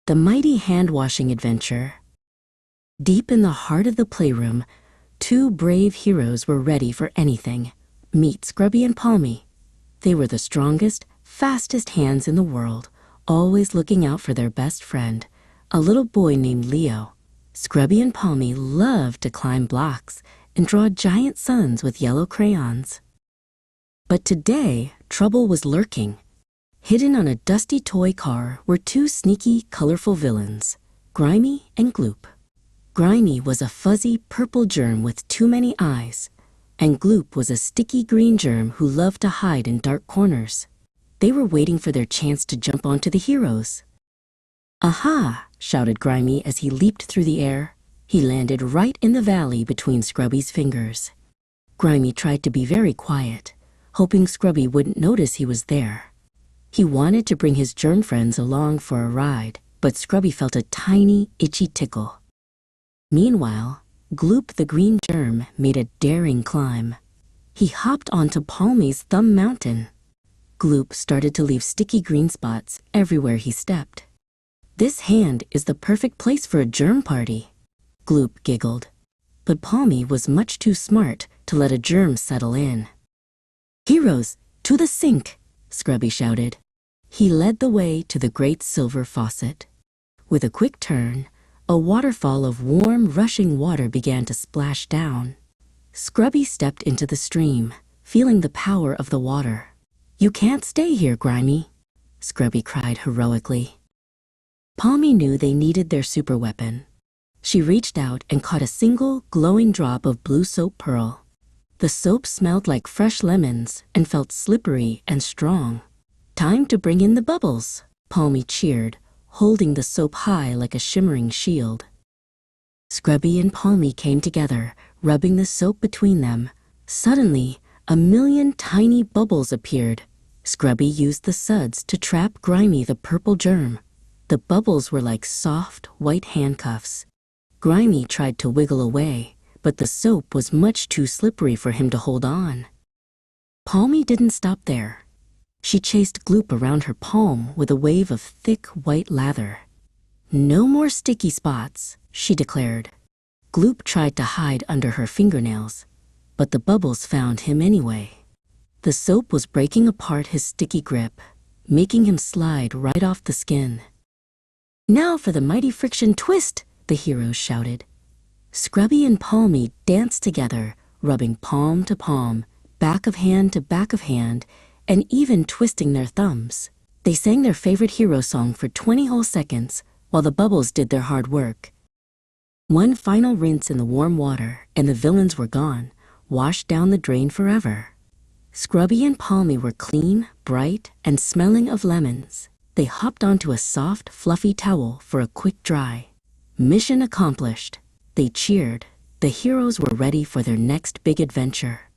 The Mighty Handwashing Adventure. Deep in the heart of the playroom, two brave heroes were ready for anything. Meet Scrubby and Palmy. They were the strongest, fastest hands in the world, always looking out for their best friend, a little boy named Leo. Scrubby and Palmy loved to climb blocks and draw giant suns with yellow crayons. But today, trouble was lurking. Hidden on a dusty toy car were two sneaky, colorful villains, Grimy and Gloop. Grimy was a fuzzy purple germ with too many eyes, and Gloop was a sticky green germ who loved to hide in dark corners. They were waiting for their chance to jump onto the heroes. "Aha!" shouted Grimy as he leaped through the air. He landed right in the valley between Scrubby's fingers. Grimy tried to be very quiet, hoping Scrubby wouldn't notice he was there. He wanted to bring his germ friends along for a ride, but Scrubby felt a tiny, itchy tickle. Meanwhile, Gloop the green germ made a daring climb. He hopped onto Palmy's thumb mountain. Gloop started to leave sticky green spots everywhere he stepped. "This hand is the perfect place for a germ party," Gloop giggled. But Palmy was much too smart to let a germ settle in. "Heroes, to the sink!" Scrubby shouted. He led the way to the great silver faucet. With a quick turn, a waterfall of warm, rushing water began to splash down. Scrubby stepped into the stream, feeling the power of the water. "You can't stay here, Grimy," Scrubby cried heroically. Palmy knew they needed their super weapon. She reached out and caught a single, glowing drop of blue soap pearl. The soap smelled like fresh lemons and felt slippery and strong. "Time to bring in the bubbles," Palmy cheered, holding the soap high like a shimmering shield. Scrubby and Palmy came together, rubbing the soap between them. Suddenly, a million tiny bubbles appeared. Scrubby used the suds to trap Grimy the purple germ. The bubbles were like soft, white handcuffs. Grimy tried to wiggle away, but the soap was much too slippery for him to hold on. Palmy didn't stop there. She chased Gloop around her palm with a wave of thick white lather. "No more sticky spots," she declared. Gloop tried to hide under her fingernails, but the bubbles found him anyway. The soap was breaking apart his sticky grip, making him slide right off the skin. "Now for the mighty friction twist," the heroes shouted. Scrubby and Palmy danced together, rubbing palm to palm, back of hand to back of hand, and even twisting their thumbs. They sang their favorite hero song for 20 whole seconds while the bubbles did their hard work. One final rinse in the warm water and the villains were gone, washed down the drain forever. Scrubby and Palmy were clean, bright, and smelling of lemons. They hopped onto a soft, fluffy towel for a quick dry. Mission accomplished. They cheered. The heroes were ready for their next big adventure.